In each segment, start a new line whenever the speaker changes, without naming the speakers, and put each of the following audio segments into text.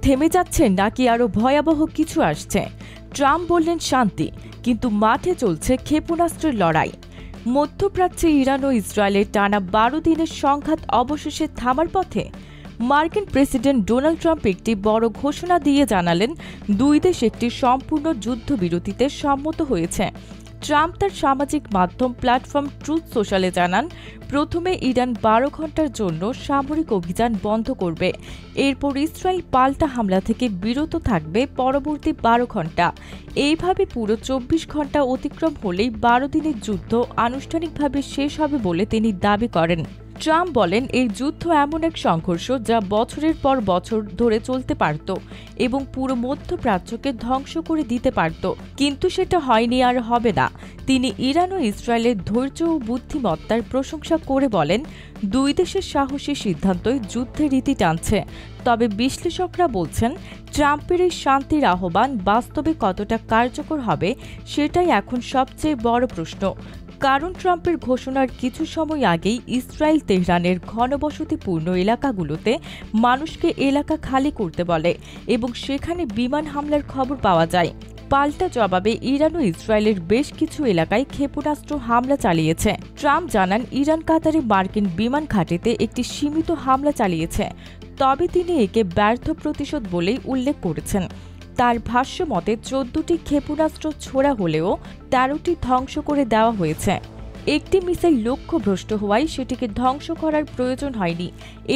থেমে যাচ্ছে নাকি আরো ভয়াবহ কিছু আসছে? ট্রাম্প বললেন শান্তি, কিন্তু মাঠে চলছে ক্ষেপণাস্ত্রের লড়াই। মধ্যপ্রাচ্যে ইরান ও ইসরায়েলের টানা ১২ দিনের সংঘাত অবশেষে থামার পথে। মার্কিন প্রেসিডেন্ট ডোনাল্ড ট্রাম্প একটি বড় ঘোষণা দিয়ে জানালেন দুই দেশ একটি সম্পূর্ণ যুদ্ধবিরতিতে সম্মত হয়েছে। ট্রাম্প তার সামাজিক মাধ্যম প্ল্যাটফর্ম ট্রুথ সোশ্যালে জানান, প্রথমে ইরান ১২ ঘন্টার জন্য সামরিক অভিযান বন্ধ করবে, এরপর ইসরায়েল পাল্টা হামলা থেকে বিরত থাকবে পরবর্তী ১২ ঘন্টা। এইভাবে পুরো ২৪ ঘন্টা অতিক্রম হলেই ১২ দিনের যুদ্ধ আনুষ্ঠানিকভাবে শেষ হবে বলে তিনি দাবি করেন। ট্রাম্প বলেন, এই যুদ্ধ এমন এক সংঘর্ষ যা বছরের পর বছর ধরে চলতে পারত এবং পুরো মধ্যপ্রাচ্যকে ধ্বংস করে দিতে পারত, কিন্তু সেটা হয়নি আর হবে না। তিনি ইরান ও ইসরায়েলের ধৈর্য ও বুদ্ধিমত্তার প্রশংসা করে বলেন, দুই দেশের সাহসী সিদ্ধান্তই যুদ্ধের রীতি টানছে। তবে বিশ্লেষকরা বলছেন, ট্রাম্পের এই শান্তির আহ্বান বাস্তবে কতটা কার্যকর হবে সেটাই এখন সবচেয়ে বড় প্রশ্ন। কারণ ট্রাম্পের ঘোষণার কিছু সময় আগেই ইসরায়েল তেহরানের ঘনবসতিপূর্ণ এলাকাগুলোতে মানুষকে এলাকা খালি করতে বলে এবং সেখানে বিমান হামলার খবর পাওয়া যায়। পাল্টা জবাবে ইরান ও ইসরায়েলের বেশ কিছু এলাকায় ক্ষেপণাস্ত্র হামলা চালিয়েছে। ট্রাম্প জানান, ইরান কাতারে মার্কিন বিমান ঘাঁটিতে একটি সীমিত হামলা চালিয়েছে, তবে তিনি একে ব্যর্থ প্রতিশোধ বলেই উল্লেখ করেছেন। তার ভাষ্য মতে ১৪টি ক্ষেপণাস্ত্র ছোড়া হলেও ১৩টি ধ্বংস করে দেওয়া হয়েছে। একটি মিসাইল লক্ষ্যভ্রষ্ট হওয়ায় সেটিকে ধ্বংস করার প্রয়োজন হয়নি,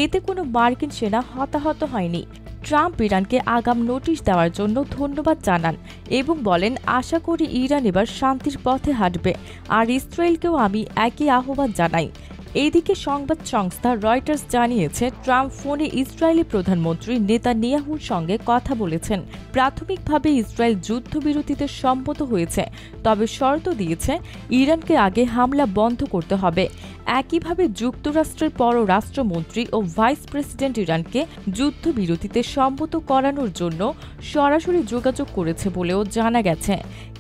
এতে কোনো মার্কিন সেনা হতাহত হয়নি। ট্রাম্প ইরানকে আগাম নোটিশ দেওয়ার জন্য ধন্যবাদ জানান এবং বলেন, আশা করি ইরান এবার শান্তির পথে হাঁটবে, আর ইসরায়েলকেও আমি একই আহ্বান জানাই। এইদিকে সংবাদ সংস্থা রয়টার্স জানিয়েছে, ট্রাম্প ফোনে ইসরায়েলি প্রধানমন্ত্রী নেতানিয়াহুর সঙ্গে কথা বলেছেন। প্রাথমিকভাবে ইসরায়েল যুদ্ধবিরতিতে সম্মত হয়েছে, তবে শর্ত দিয়েছে ইরানকে আগে হামলা বন্ধ করতে হবে। একইভাবে যুক্তরাষ্ট্রের পররাষ্ট্রমন্ত্রী ও ভাইস প্রেসিডেন্ট ইরানকে যুদ্ধবিরতিতে সম্মত করানোর জন্য সরাসরি যোগাযোগ করেছে বলেও জানা গেছে।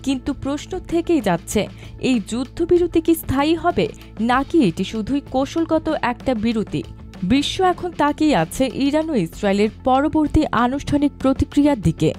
কিন্তু প্রশ্ন থেকেই যাচ্ছে, এই যুদ্ধবিরতি কি স্থায়ী হবে নাকি এটি শুধুই কৌশলগত একটা বিরতি? বিশ্ব এখন তাকিয়ে আছে ইরান ও ইসরায়েলের পরবর্তী আনুষ্ঠানিক প্রতিক্রিয়ার দিকে।